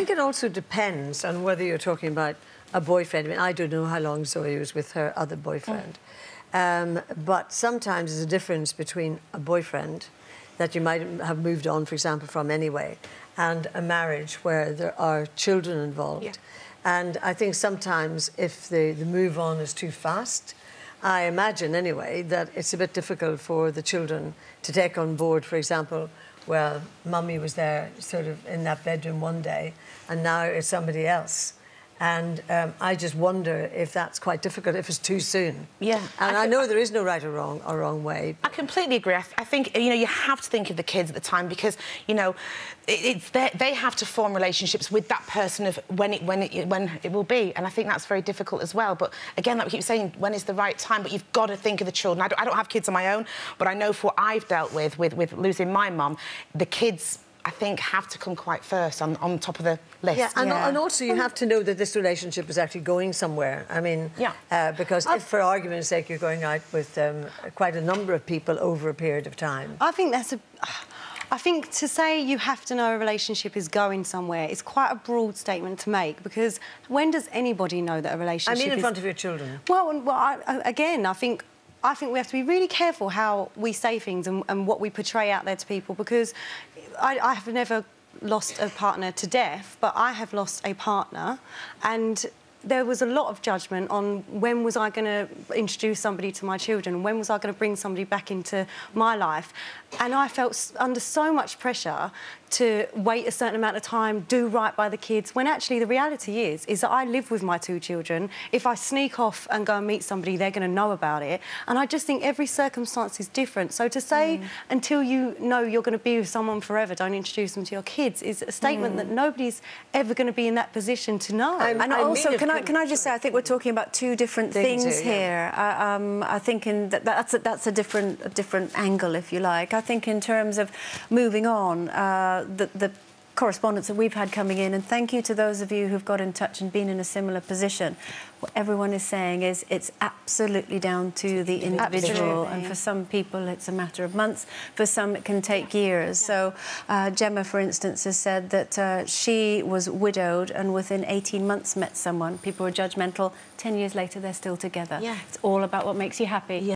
think it also depends on whether you're talking about a boyfriend. I mean, I don't know how long Zoe was with her other boyfriend. But sometimes there's a difference between a boyfriend that you might have moved on, for example, from anyway, and a marriage where there are children involved. Yeah. And I think sometimes if the move on is too fast, I imagine anyway that it's a bit difficult for the children to take on board, for example, well, mummy was there sort of in that bedroom one day and now it's somebody else. And I just wonder if that's quite difficult, if it's too soon. Yeah. And I know there is no right or wrong way. I completely agree. I think, you know, you have to think of the kids at the time because, you know, they have to form relationships with that person of when it will be. And I think that's very difficult as well. But again, like we keep saying, when is the right time? But you've got to think of the children. I don't have kids of my own, but I know for what I've dealt with losing my mum, the kids, I think, have to come quite first on top of the list. Yeah, and also you have to know that this relationship is actually going somewhere. I mean, because if, for argument's sake, you're going out with quite a number of people over a period of time. I think to say you have to know a relationship is going somewhere is quite a broad statement to make, because when does anybody know that a relationship is... I mean in front of your children. Well, again, I think we have to be really careful how we say things and what we portray out there to people, because I have never lost a partner to death, but I have lost a partner, and there was a lot of judgment on when was I going to introduce somebody to my children, when was I going to bring somebody back into my life. And I felt under so much pressure to wait a certain amount of time, do right by the kids, when actually the reality is that I live with my 2 children. If I sneak off and go and meet somebody, they're going to know about it. And I just think every circumstance is different. So to say until you know you're going to be with someone forever, don't introduce them to your kids, is a statement that nobody's ever going to be in that position to know. And also, can I just say, I think we're talking about 2 different things here. I think that's a different angle, if you like. I think in terms of moving on, the correspondence that we've had coming in, and thank you to those of you who've got in touch and been in a similar position. What everyone is saying is it's absolutely down to the individual, and for some people it's a matter of months, for some it can take years. So Gemma, for instance, has said that she was widowed and within 18 months met someone. People were judgmental. 10 years later, they're still together. Yeah. It's all about what makes you happy. Yeah.